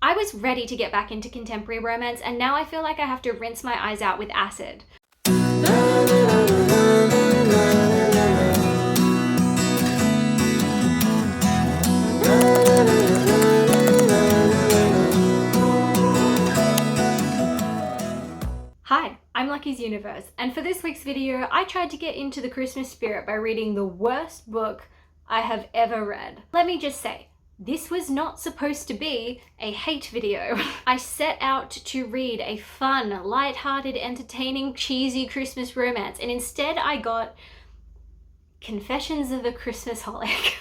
I was ready to get back into contemporary romance, and now I feel like I have to rinse my eyes out with acid. Hi, I'm Lucky's Universe, and for this week's video, I tried to get into the Christmas spirit by reading the worst book I have ever read. Let me just say, this was not supposed to be a hate video. I set out to read a fun, light-hearted, entertaining, cheesy Christmas romance, and instead I got Confessions of a Christmasholic.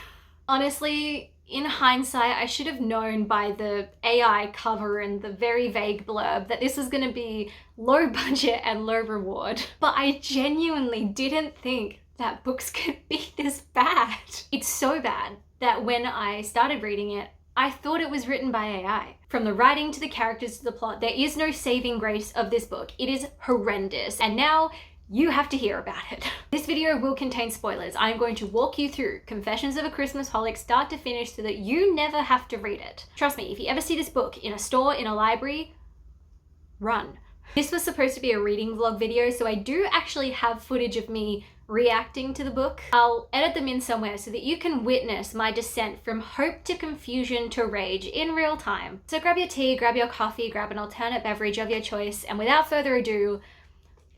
Honestly, in hindsight, I should have known by the AI cover and the very vague blurb that this was going to be low budget and low reward. But I genuinely didn't think that books could be this bad. It's so bad that when I started reading it, I thought it was written by AI. From the writing to the characters to the plot, there is no saving grace of this book. It is horrendous. And now you have to hear about it. This video will contain spoilers. I'm going to walk you through Confessions of a Christmasholic start to finish so that you never have to read it. Trust me, if you ever see this book in a store, in a library, run. This was supposed to be a reading vlog video, so I do actually have footage of me reacting to the book. I'll edit them in somewhere so that you can witness my descent from hope to confusion to rage in real time. So grab your tea, grab your coffee, grab an alternate beverage of your choice, and without further ado,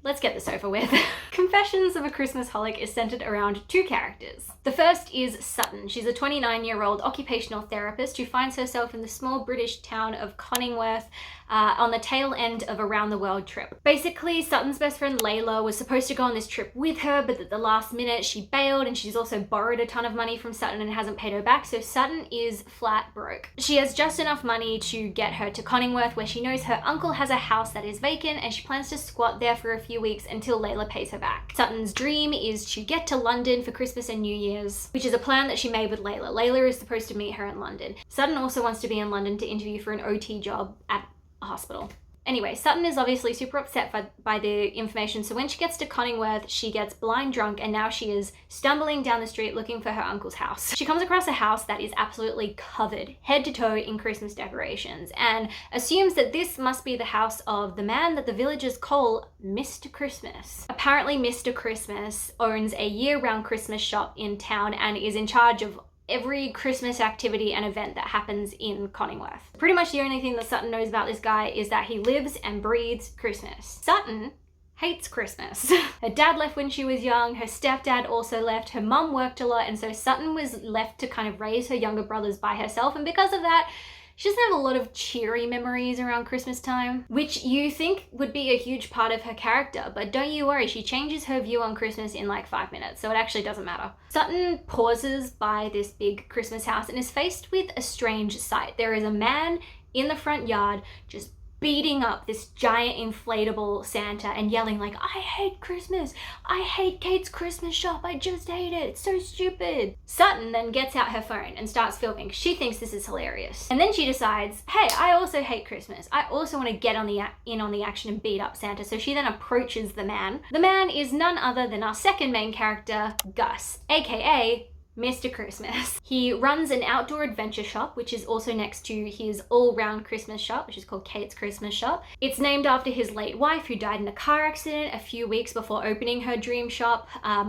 let's get this over with. Confessions of a Christmasholic is centered around two characters. The first is Sutton. She's a 29-year-old occupational therapist who finds herself in the small British town of Conningworth on the tail end of a round-the-world trip. Basically, Sutton's best friend Layla was supposed to go on this trip with her, but at the last minute she bailed, and she's also borrowed a ton of money from Sutton and hasn't paid her back, so Sutton is flat broke. She has just enough money to get her to Conningworth, where she knows her uncle has a house that is vacant, and she plans to squat there for a few weeks until Layla pays her back. Sutton's dream is to get to London for Christmas and New Year's, which is a plan that she made with Layla. Layla is supposed to meet her in London. Sutton also wants to be in London to interview for an OT job at a hospital. Anyway, Sutton is obviously super upset by the information, so when she gets to Conningworth, she gets blind drunk, and now she is stumbling down the street looking for her uncle's house. She comes across a house that is absolutely covered, head to toe, in Christmas decorations, and assumes that this must be the house of the man that the villagers call Mr. Christmas. Apparently, Mr. Christmas owns a year-round Christmas shop in town and is in charge of every Christmas activity and event that happens in Conningworth. Pretty much the only thing that Sutton knows about this guy is that he lives and breathes Christmas. Sutton hates Christmas. Her dad left when she was young, her stepdad also left, her mum worked a lot, and so Sutton was left to kind of raise her younger brothers by herself, and because of that, she doesn't have a lot of cheery memories around Christmas time, which you think would be a huge part of her character, but don't you worry, she changes her view on Christmas in like 5 minutes, so it actually doesn't matter. Sutton pauses by this big Christmas house and is faced with a strange sight. There is a man in the front yard just beating up this giant inflatable Santa and yelling like, "I hate Christmas! I hate Kate's Christmas shop! I just hate it! It's so stupid!" Sutton then gets out her phone and starts filming. She thinks this is hilarious. And then she decides, hey, I also hate Christmas. I also want to get in on the action and beat up Santa. So she then approaches the man. The man is none other than our second main character, Gus, aka Mr. Christmas. He runs an outdoor adventure shop, which is also next to his all-round Christmas shop, which is called Kate's Christmas Shop. It's named after his late wife, who died in a car accident a few weeks before opening her dream shop,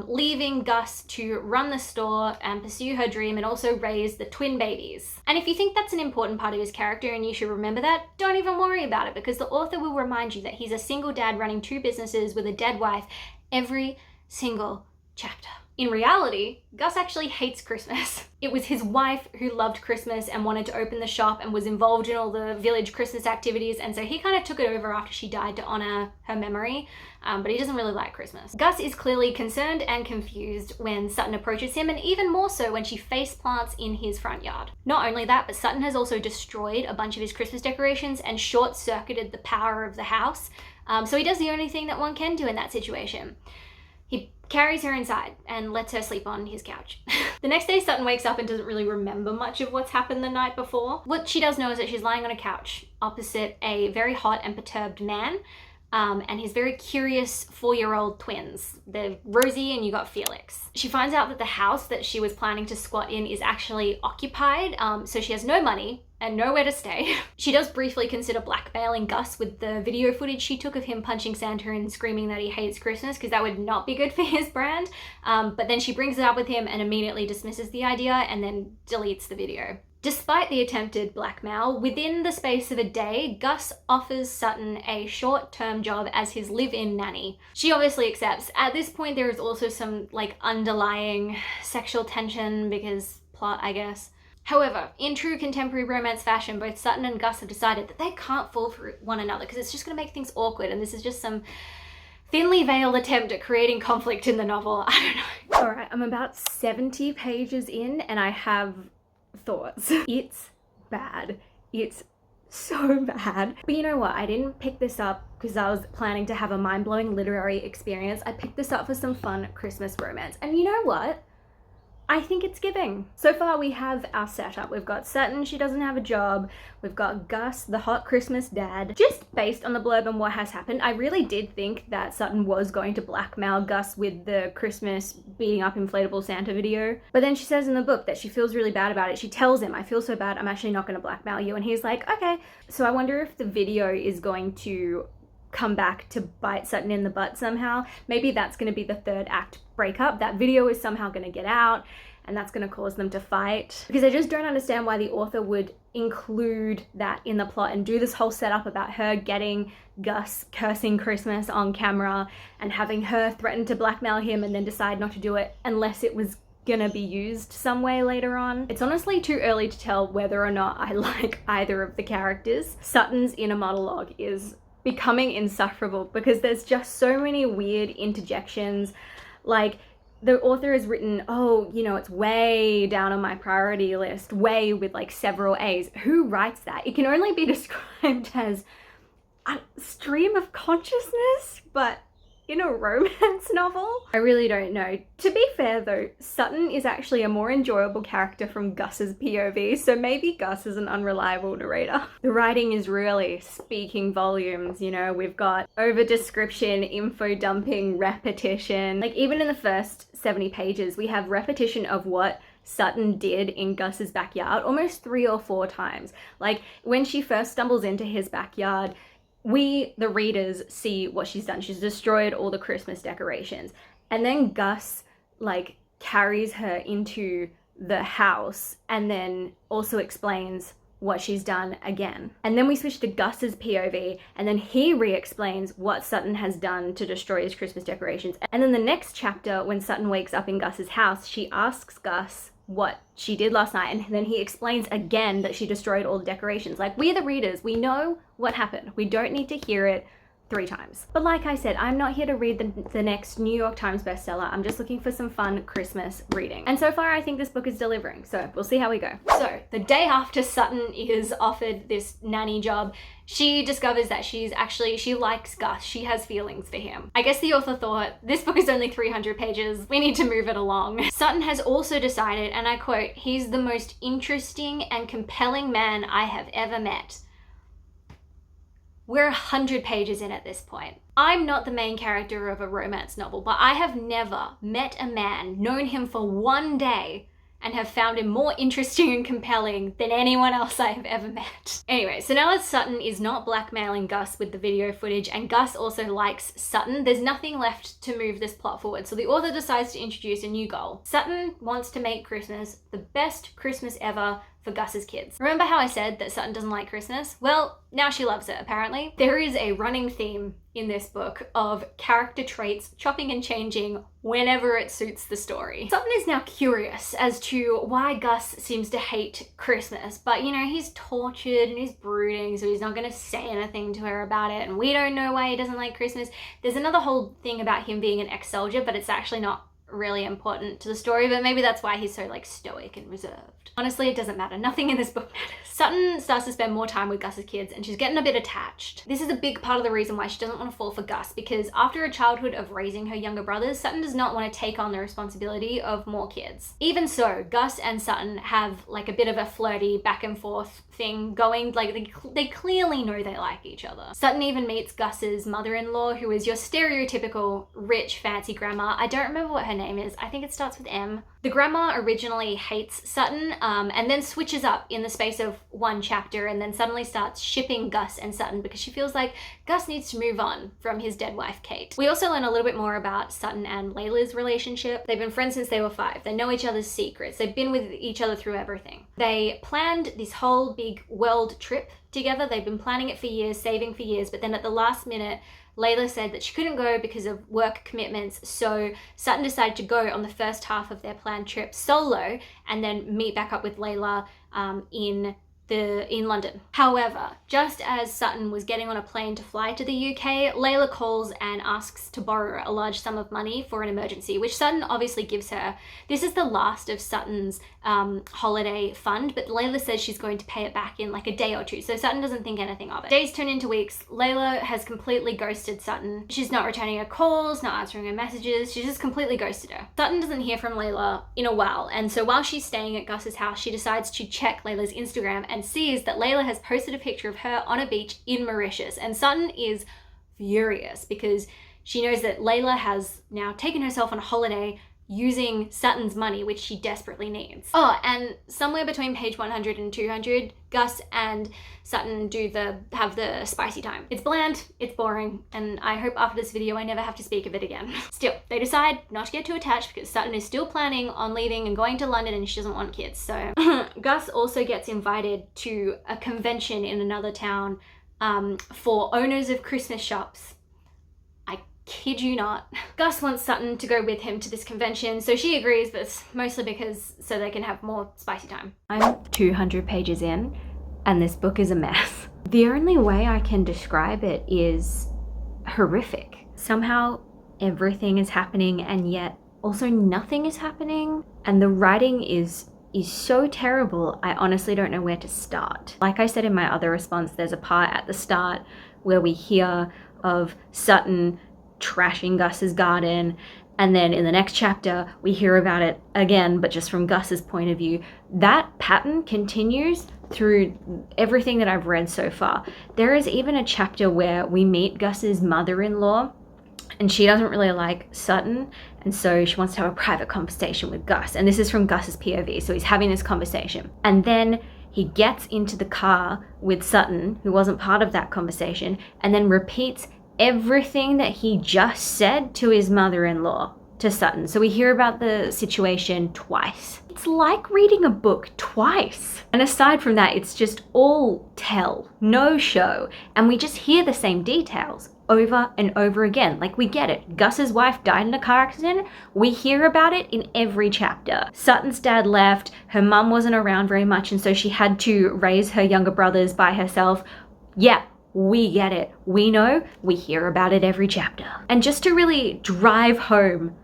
leaving Gus to run the store and pursue her dream and also raise the twin babies. And if you think that's an important part of his character and you should remember that, don't even worry about it, because the author will remind you that he's a single dad running 2 businesses with a dead wife every single chapter. In reality, Gus actually hates Christmas. It was his wife who loved Christmas and wanted to open the shop and was involved in all the village Christmas activities, and so he kind of took it over after she died to honor her memory, but he doesn't really like Christmas. Gus is clearly concerned and confused when Sutton approaches him, and even more so when she face plants in his front yard. Not only that, but Sutton has also destroyed a bunch of his Christmas decorations and short-circuited the power of the house, so he does the only thing that one can do in that situation. He carries her inside and lets her sleep on his couch. The next day, Sutton wakes up and doesn't really remember much of what's happened the night before. What she does know is that she's lying on a couch opposite a very hot and perturbed man and his very curious 4-year-old twins. They're Rosie and you got Felix. She finds out that the house that she was planning to squat in is actually occupied, so she has no money, and nowhere to stay. She does briefly consider blackmailing Gus with the video footage she took of him punching Santa and screaming that he hates Christmas, because that would not be good for his brand. But then she brings it up with him and immediately dismisses the idea and then deletes the video. Despite the attempted blackmail, within the space of a day, Gus offers Sutton a short-term job as his live-in nanny. She obviously accepts. At this point, there is also some underlying sexual tension because plot, I guess. However, in true contemporary romance fashion, both Sutton and Gus have decided that they can't fall for one another because it's just going to make things awkward, and this is just some thinly veiled attempt at creating conflict in the novel. I don't know. Alright, I'm about 70 pages in and I have thoughts. It's bad. It's so bad. But you know what? I didn't pick this up because I was planning to have a mind-blowing literary experience. I picked this up for some fun Christmas romance. And you know what? I think it's giving. So far we have our setup. We've got Sutton, she doesn't have a job. We've got Gus, the hot Christmas dad. Just based on the blurb and what has happened, I really did think that Sutton was going to blackmail Gus with the Christmas beating up inflatable Santa video. But then she says in the book that she feels really bad about it. She tells him, I feel so bad, I'm actually not gonna blackmail you. And he's like, okay. So I wonder if the video is going to come back to bite Sutton in the butt somehow. Maybe that's going to be the third act breakup. That video is somehow going to get out and that's going to cause them to fight. Because I just don't understand why the author would include that in the plot and do this whole setup about her getting Gus cursing Christmas on camera and having her threaten to blackmail him and then decide not to do it unless it was gonna be used some way later on. It's honestly too early to tell whether or not I like either of the characters. Sutton's inner monologue is becoming insufferable because there's just so many weird interjections. Like, the author has written, oh, you know, it's way down on my priority list, way with several A's. Who writes that? It can only be described as a stream of consciousness, but in a romance novel? I really don't know. To be fair though, Sutton is actually a more enjoyable character from Gus's POV, so maybe Gus is an unreliable narrator. The writing is really speaking volumes, you know, we've got over description, info dumping, repetition. Even in the first 70 pages, we have repetition of what Sutton did in Gus's backyard almost 3 or 4 times. When she first stumbles into his backyard, we, the readers, see what she's done. She's destroyed all the Christmas decorations. And then Gus, carries her into the house and then also explains what she's done again. And then we switch to Gus's POV and then he re-explains what Sutton has done to destroy his Christmas decorations. And then the next chapter, when Sutton wakes up in Gus's house, she asks Gus what she did last night and then he explains again that she destroyed all the decorations. We the readers, we know what happened. We don't need to hear it 3 times. But like I said, I'm not here to read the next New York Times bestseller. I'm just looking for some fun Christmas reading. And so far I think this book is delivering, so we'll see how we go. So the day after Sutton is offered this nanny job, she discovers that she likes Gus. She has feelings for him. I guess the author thought, this book is only 300 pages. We need to move it along. Sutton has also decided, and I quote, he's the most interesting and compelling man I have ever met. We're 100 pages in at this point. I'm not the main character of a romance novel, but I have never met a man, known him for 1 day, and have found him more interesting and compelling than anyone else I have ever met. Anyway, so now that Sutton is not blackmailing Gus with the video footage and Gus also likes Sutton, there's nothing left to move this plot forward. So the author decides to introduce a new goal. Sutton wants to make Christmas the best Christmas ever for Gus's kids. Remember how I said that Sutton doesn't like Christmas? Well, now she loves it, apparently. There is a running theme in this book of character traits chopping and changing whenever it suits the story. Sutton is now curious as to why Gus seems to hate Christmas, but you know, he's tortured and he's brooding, so he's not gonna say anything to her about it, and we don't know why he doesn't like Christmas. There's another whole thing about him being an ex-soldier, but it's actually not really important to the story, but maybe that's why he's so stoic and reserved. Honestly, it doesn't matter. Nothing in this book matters. Sutton starts to spend more time with Gus's kids and she's getting a bit attached. This is a big part of the reason why she doesn't want to fall for Gus, because after a childhood of raising her younger brothers, Sutton does not want to take on the responsibility of more kids. Even so, Gus and Sutton have a bit of a flirty back and forth thing going. Like they clearly know they like each other. Sutton even meets Gus's mother-in-law, who is your stereotypical rich fancy grandma. I don't remember what her name is. I think it starts with M. The grandma originally hates Sutton and then switches up in the space of one chapter, and then suddenly starts shipping Gus and Sutton because she feels like Gus needs to move on from his dead wife Kate. We also learn a little bit more about Sutton and Layla's relationship. They've been friends since they were 5. They know each other's secrets. They've been with each other through everything. They planned this whole big world trip together. They've been planning it for years, saving for years, but then at the last minute, Layla said that she couldn't go because of work commitments, so Sutton decided to go on the first half of their planned trip solo and then meet back up with Layla in London. However, just as Sutton was getting on a plane to fly to the UK, Layla calls and asks to borrow a large sum of money for an emergency, which Sutton obviously gives her. This is the last of Sutton's holiday fund, but Layla says she's going to pay it back in like a day or two, so Sutton doesn't think anything of it. Days turn into weeks. Layla has completely ghosted Sutton. She's not returning her calls, not answering her messages. She's just completely ghosted her. Sutton doesn't hear from Layla in a while, and so while she's staying at Gus's house, she decides to check Layla's Instagram and sees that Layla has posted a picture of her on a beach in Mauritius, and Sutton is furious because she knows that Layla has now taken herself on a holiday using Sutton's money, which she desperately needs. Oh, and somewhere between page 100 and 200, Gus and Sutton have the spicy time. It's bland, it's boring, and I hope after this video I never have to speak of it again. Still, they decide not to get too attached because Sutton is still planning on leaving and going to London and she doesn't want kids, so. Gus also gets invited to a convention in another town for owners of Christmas shops. Kid you not. Gus wants Sutton to go with him to this convention, so she agrees, but it's mostly because so they can have more spicy time. I'm 200 pages in, and this book is a mess. The only way I can describe it is horrific. Somehow everything is happening, and yet also nothing is happening, and the writing is so terrible, I honestly don't know where to start. Like I said in my other response, there's a part at the start where we hear of Sutton trashing Gus's garden, and then in the next chapter we hear about it again, but just from Gus's point of view. That pattern continues through everything that I've read so far. There is even a chapter where we meet Gus's mother-in-law, and she doesn't really like Sutton, and so she wants to have a private conversation with Gus, and this is from Gus's POV, so he's having this conversation, and then he gets into the car with Sutton, who wasn't part of that conversation, and then repeats everything that he just said to his mother-in-law, to Sutton. So we hear about the situation twice. It's like reading a book twice. And aside from that, it's just all tell, no show. And we just hear the same details over and over again. Like, we get it. Gus's wife died in a car accident. We hear about it in every chapter. Sutton's dad left. Her mum wasn't around very much, and so she had to raise her younger brothers by herself. Yeah. We get it. We know. We hear about it every chapter. And just to really drive home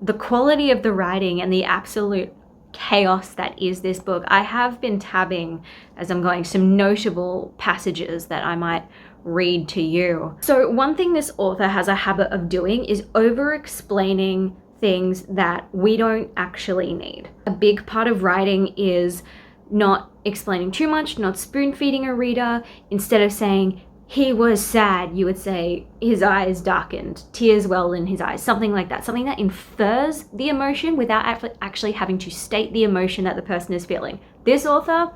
the quality of the writing and the absolute chaos that is this book, I have been tabbing as I'm going some notable passages that I might read to you. So one thing this author has a habit of doing is over-explaining things that we don't actually need. A big part of writing is not explaining too much, not spoon-feeding a reader. Instead of saying, he was sad, you would say, his eyes darkened, tears welled in his eyes, something like that. Something that infers the emotion without actually having to state the emotion that the person is feeling. This author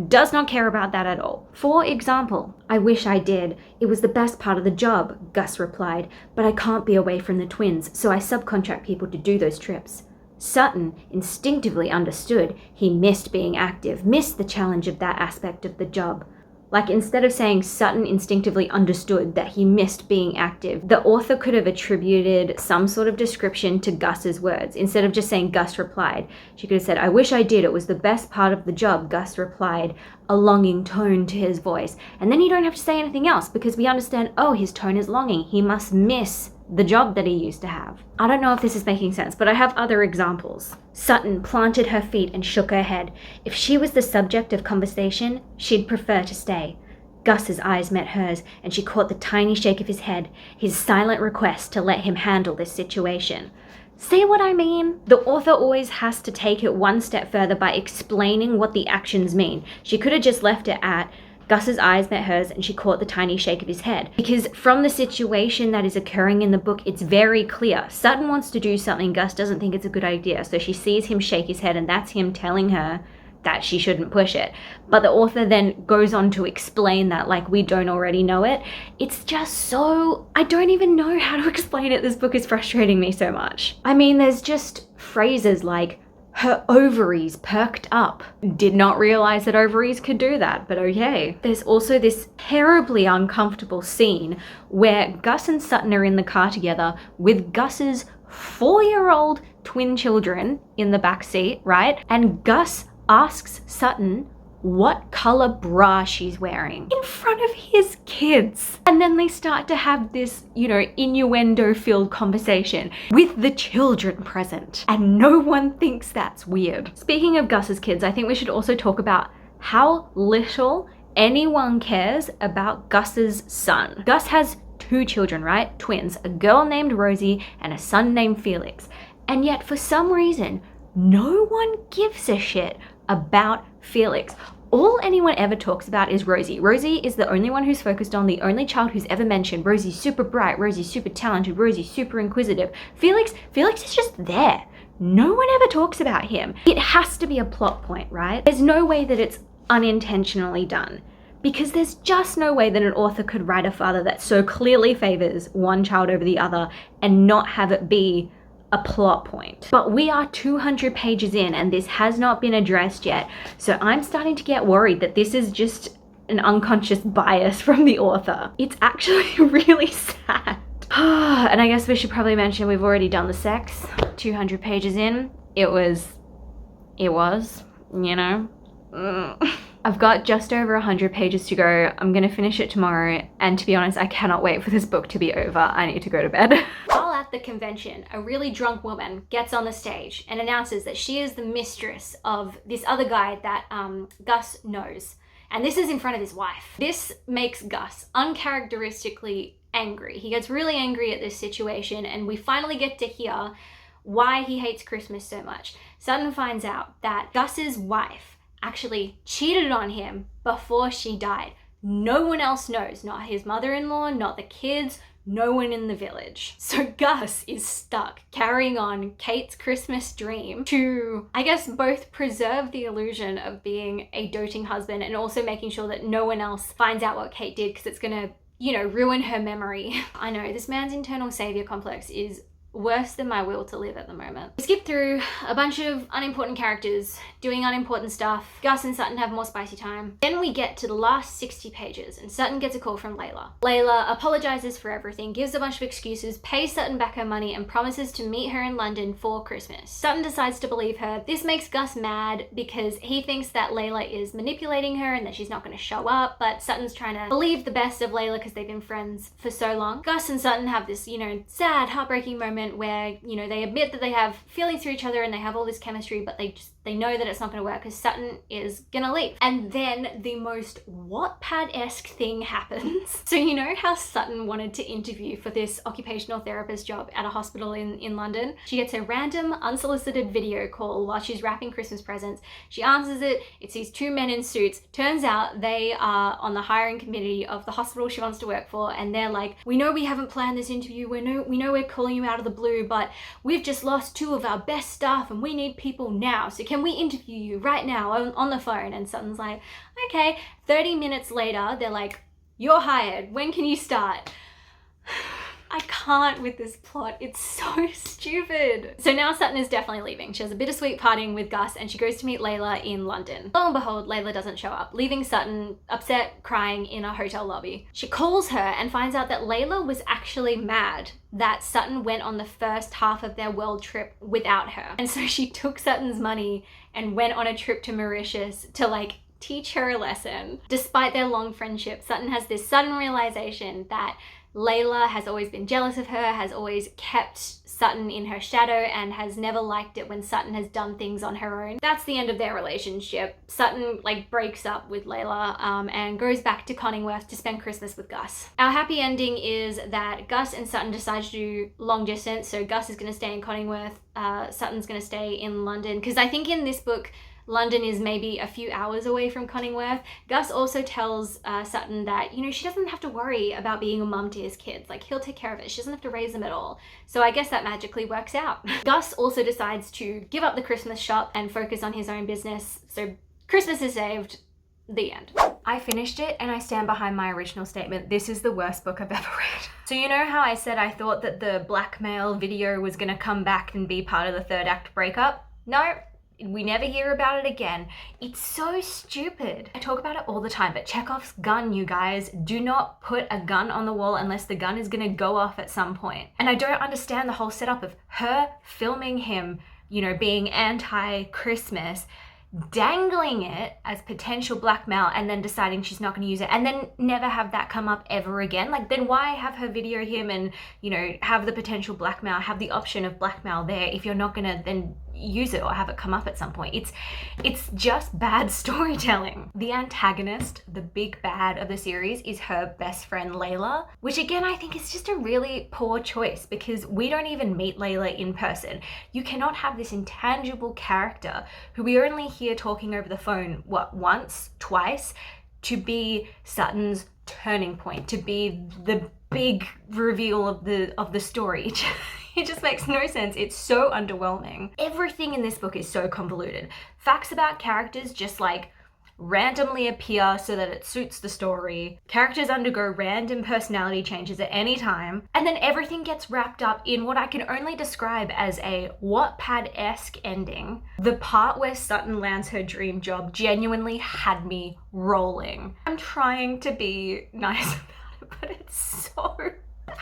does not care about that at all. For example, I wish I did. It was the best part of the job, Gus replied, but I can't be away from the twins, so I subcontract people to do those trips. Sutton instinctively understood he missed being active, missed the challenge of that aspect of the job. Like, instead of saying Sutton instinctively understood that he missed being active, the author could have attributed some sort of description to Gus's words. Instead of just saying Gus replied, she could have said, I wish I did. It was the best part of the job, Gus replied, a longing tone to his voice. And then you don't have to say anything else because we understand, oh, his tone is longing. He must miss the job that he used to have. I don't know if this is making sense, but I have other examples. Sutton planted her feet and shook her head. If she was the subject of conversation, she'd prefer to stay. Gus's eyes met hers, and she caught the tiny shake of his head, his silent request to let him handle this situation. See what I mean? The author always has to take it one step further by explaining what the actions mean. She could have just left it at Gus's eyes met hers and she caught the tiny shake of his head. Because from the situation that is occurring in the book, it's very clear. Sutton wants to do something, Gus doesn't think it's a good idea. So she sees him shake his head and that's him telling her that she shouldn't push it. But the author then goes on to explain that like we don't already know it. It's just so, I don't even know how to explain it. This book is frustrating me so much. I mean, there's just phrases like, her ovaries perked up. Did not realize that ovaries could do that, but okay. There's also this terribly uncomfortable scene where Gus and Sutton are in the car together with Gus's 4-year-old twin children in the back seat, right? And Gus asks Sutton what color bra she's wearing in front of his kids. And then they start to have this, you know, innuendo-filled conversation with the children present. And no one thinks that's weird. Speaking of Gus's kids, I think we should also talk about how little anyone cares about Gus's son. Gus has 2 children, right? Twins, a girl named Rosie and a son named Felix. And yet for some reason, no one gives a shit about Felix. All anyone ever talks about is Rosie. Rosie is the only one who's focused on, the only child who's ever mentioned. Rosie's super bright, Rosie's super talented, Rosie's super inquisitive. Felix is just there. No one ever talks about him. It has to be a plot point, right? There's no way that it's unintentionally done. Because there's just no way that an author could write a father that so clearly favors one child over the other and not have it be a plot point. But we are 200 pages in and this has not been addressed yet. So I'm starting to get worried that this is just an unconscious bias from the author. It's actually really sad. And I guess we should probably mention we've already done the sex. 200 pages in. It was, you know. I've got just over 100 pages to go. I'm gonna finish it tomorrow, and to be honest, I cannot wait for this book to be over. I need to go to bed. While at the convention, a really drunk woman gets on the stage and announces that she is the mistress of this other guy that Gus knows. And this is in front of his wife. This makes Gus uncharacteristically angry. He gets really angry at this situation, and we finally get to hear why he hates Christmas so much. Sutton finds out that Gus's wife actually cheated on him before she died. No one else knows, not his mother-in-law, not the kids, no one in the village. So Gus is stuck carrying on Kate's Christmas dream to, I guess, both preserve the illusion of being a doting husband and also making sure that no one else finds out what Kate did, because it's gonna, you know, ruin her memory. I know, this man's internal savior complex is worse than my will to live at the moment. We skip through a bunch of unimportant characters doing unimportant stuff. Gus and Sutton have more spicy time. Then we get to the last 60 pages and Sutton gets a call from Layla. Layla apologizes for everything, gives a bunch of excuses, pays Sutton back her money and promises to meet her in London for Christmas. Sutton decides to believe her. This makes Gus mad because he thinks that Layla is manipulating her and that she's not going to show up, but Sutton's trying to believe the best of Layla because they've been friends for so long. Gus and Sutton have this, you know, sad, heartbreaking moment where, you know, they admit that they have feelings for each other and they have all this chemistry, but they know that it's not going to work because Sutton is gonna leave. And then the most Wattpad-esque thing happens. So you know how Sutton wanted to interview for this occupational therapist job at a hospital in London? She gets a random unsolicited video call while she's wrapping Christmas presents. She answers it. It's these 2 men in suits. Turns out they are on the hiring committee of the hospital she wants to work for, and they're like, we know we haven't planned this interview. We know we're calling you out of the blue, but we've just lost 2 of our best staff and we need people now. So can we interview you right now on the phone? And Sutton's like, okay. 30 minutes later, they're like, you're hired. When can you start? I can't with this plot. It's so stupid. So now Sutton is definitely leaving. She has a bittersweet parting with Gus and she goes to meet Layla in London. Lo and behold, Layla doesn't show up, leaving Sutton upset, crying in a hotel lobby. She calls her and finds out that Layla was actually mad that Sutton went on the first half of their world trip without her. And so she took Sutton's money and went on a trip to Mauritius to like teach her a lesson. Despite their long friendship, Sutton has this sudden realization that Layla has always been jealous of her, has always kept Sutton in her shadow, and has never liked it when Sutton has done things on her own. That's the end of their relationship. Sutton breaks up with Layla and goes back to Conningworth to spend Christmas with Gus. Our happy ending is that Gus and Sutton decide to do long distance. So Gus is going to stay in Conningworth, Sutton's going to stay in London, because I think in this book London is maybe a few hours away from Conningworth. Gus also tells Sutton that, you know, she doesn't have to worry about being a mum to his kids. He'll take care of it. She doesn't have to raise them at all. So I guess that magically works out. Gus also decides to give up the Christmas shop and focus on his own business. So Christmas is saved. The end. I finished it and I stand behind my original statement. This is the worst book I've ever read. So you know how I said I thought that the blackmail video was gonna come back and be part of the third act breakup? No. We never hear about it again. It's so stupid. I talk about it all the time, but Chekhov's gun, you guys. Do not put a gun on the wall unless the gun is gonna go off at some point. And I don't understand the whole setup of her filming him, you know, being anti-Christmas, dangling it as potential blackmail, and then deciding she's not going to use it, and then never have that come up ever again. Then why have her video him and, you know, have the potential blackmail, have the option of blackmail there if you're not going to then use it or have it come up at some point? It's just bad storytelling. The antagonist, the big bad of the series, is her best friend Layla, which again I think is just a really poor choice because we don't even meet Layla in person. You cannot have this intangible character who we only hear talking over the phone, once, twice, to be Sutton's turning point, to be the big reveal of the story. It just makes no sense. It's so underwhelming. Everything in this book is so convoluted. Facts about characters just randomly appear so that it suits the story. Characters undergo random personality changes at any time. And then everything gets wrapped up in what I can only describe as a Wattpad-esque ending. The part where Sutton lands her dream job genuinely had me rolling. I'm trying to be nice about it, but it's so bad.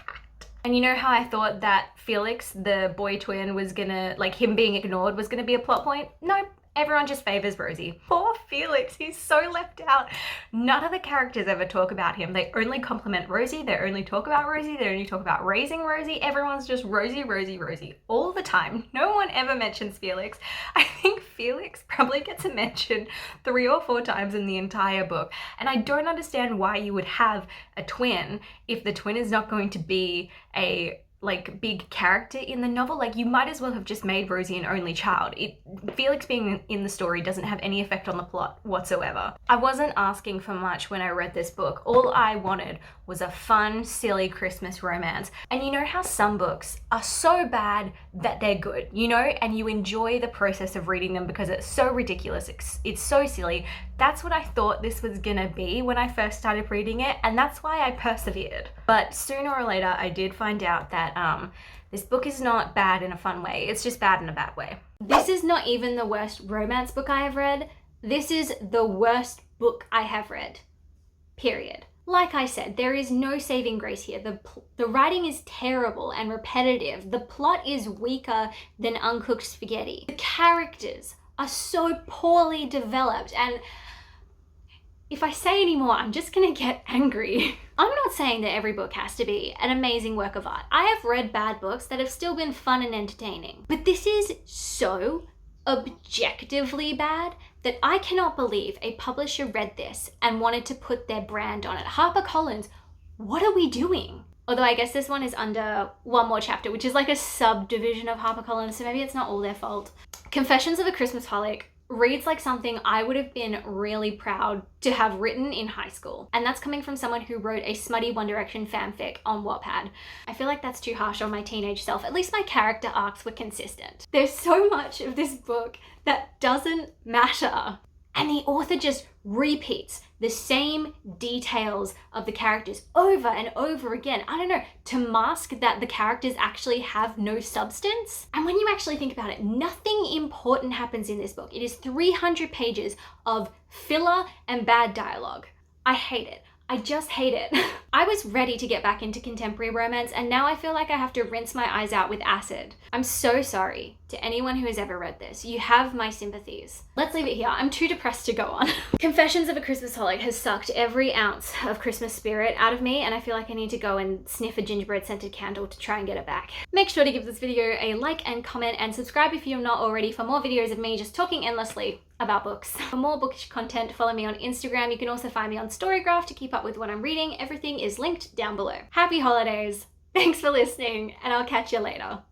And you know how I thought that Felix, the boy twin, was gonna, him being ignored was gonna be a plot point? Nope. Everyone just favors Rosie. Poor Felix, he's so left out. None of the characters ever talk about him. They only compliment Rosie, they only talk about Rosie, they only talk about raising Rosie. Everyone's just Rosie, Rosie, Rosie all the time. No one ever mentions Felix. I think Felix probably gets a mention 3 or 4 times in the entire book. And I don't understand why you would have a twin if the twin is not going to be a big character in the novel. You might as well have just made Rosie an only child. Felix being in the story doesn't have any effect on the plot whatsoever. I wasn't asking for much when I read this book. All I wanted was a fun, silly Christmas romance. And you know how some books are so bad that they're good, you know, and you enjoy the process of reading them because it's so ridiculous, it's so silly. That's what I thought this was gonna be when I first started reading it, and that's why I persevered. But sooner or later I did find out that this book is not bad in a fun way, it's just bad in a bad way. This is not even the worst romance book I have read. This is the worst book I have read, period. Like I said, there is no saving grace here. The writing is terrible and repetitive. The plot is weaker than uncooked spaghetti. The characters are so poorly developed, and if I say any more, I'm just gonna get angry. I'm not saying that every book has to be an amazing work of art. I have read bad books that have still been fun and entertaining, but this is so objectively bad that I cannot believe a publisher read this and wanted to put their brand on it. HarperCollins, what are we doing? Although I guess this one is under One More Chapter, which is a subdivision of HarperCollins, so maybe it's not all their fault. Confessions of a Christmasholic reads like something I would have been really proud to have written in high school. And that's coming from someone who wrote a smutty One Direction fanfic on Wattpad. I feel like that's too harsh on my teenage self. At least my character arcs were consistent. There's so much of this book that doesn't matter. And the author just repeats the same details of the characters over and over again. I don't know, to mask that the characters actually have no substance. And when you actually think about it, nothing important happens in this book. It is 300 pages of filler and bad dialogue. I hate it. I just hate it. I was ready to get back into contemporary romance, and now I feel like I have to rinse my eyes out with acid. I'm so sorry to anyone who has ever read this. You have my sympathies. Let's leave it here. I'm too depressed to go on. Confessions of a Christmasholic has sucked every ounce of Christmas spirit out of me, and I feel like I need to go and sniff a gingerbread scented candle to try and get it back. Make sure to give this video a like and comment, and subscribe if you're not already for more videos of me just talking endlessly about books. For more bookish content, follow me on Instagram. You can also find me on Storygraph to keep up with what I'm reading. Everything is linked down below. Happy holidays. Thanks for listening, and I'll catch you later.